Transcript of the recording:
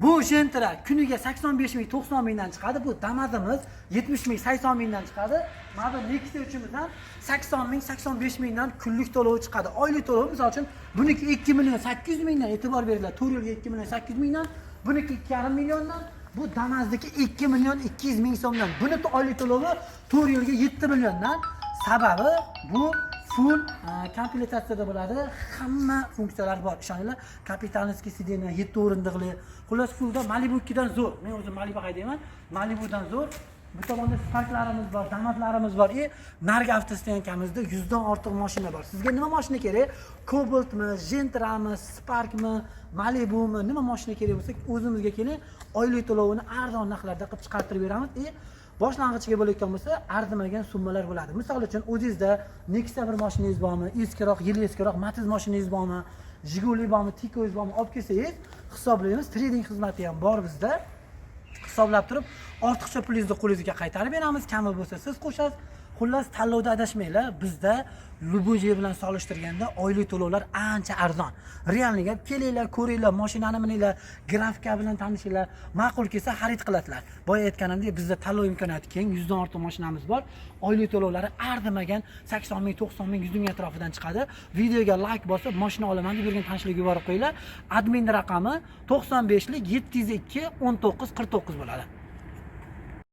Bu Gentra kuniga 85 ming, 90 mingdan chiqadi. Bu Damazimiz 70 ming, 80 mingdan chiqadi. Mana bu Nexia uchimizdan 80 ming, 85 mingdan kunlik to'lovi chiqadi. Oylik to'lovi misol uchun buniki 2 million 800 mingdan e'tibor beringlar. 4 yilga 2 million 800 mingdan, buniki 2,5 milliondan, bu Damazniki 2 million 200 ming so'mdan. Buniki oylik to'lovi 4 yilga 7 milliondan. Sababi bu full komplektatsiyada bo'ladi. Hamma funksiyalar bor. Ishoninglar, kapitalniskiy sideniya 7 o'rindiqli. Xullas fullda Malibu 2 dan zo'r. Men o'zim Malibu haydayman. Malibudan zo'r. Bu tomonda Sparklarimiz bor, Damazlarimiz bor. Nargi avtostoyankamizda 100 dan ortiq mashina bor. Sizga nima mashina kerak? Cobaltmi, Gentrami, Sparkmi, Malibumi, nima mashina kerak bo'lsa, o'zimizga keling. Oylik to'lovini arzon narxlarda qilib chiqartirib beramiz. Boshlang'ichga bo'layotgan bo'lsa, arzimagan summalar bo'ladi. Misol uchun, o'zingizda Nexia bir mashinangiz bormi, eskiroq, yil eskiroq Matiz mashinangiz bormi, Jiguli bormi, Tiko'ngiz bormi, olib kelsangiz, hisoblaymiz. Trading xizmati ham bor bizda. Hisoblab turib, ortiqcha pulingizni qo'lingizga qaytarib beramiz. Kami bo'lsa siz qo'shasiz. Xullas, tanlovda adashmanglar. Bizda Lubuji bilan solishtirganda oylik to'lovlar ancha arzon. Realni gap, kelinglar, ko'ringlar, mashinani mininglar, grafika bilan tanishinglar. Ma'qul kelsa xarid qiladilar. Boya aytganimdek, bizda tanlov imkoniyati keng, 100 dan ortiq mashinamiz bor. Oylik to'lovlari arzimagan 80 ming, 90 ming, 100 ming atrofidan chiqadi. Videoga like bosib, mashina olaman deb yurgan tanishlarga yuborib qo'yinglar. Admin raqami 95lik 702 19 49 bo'ladi.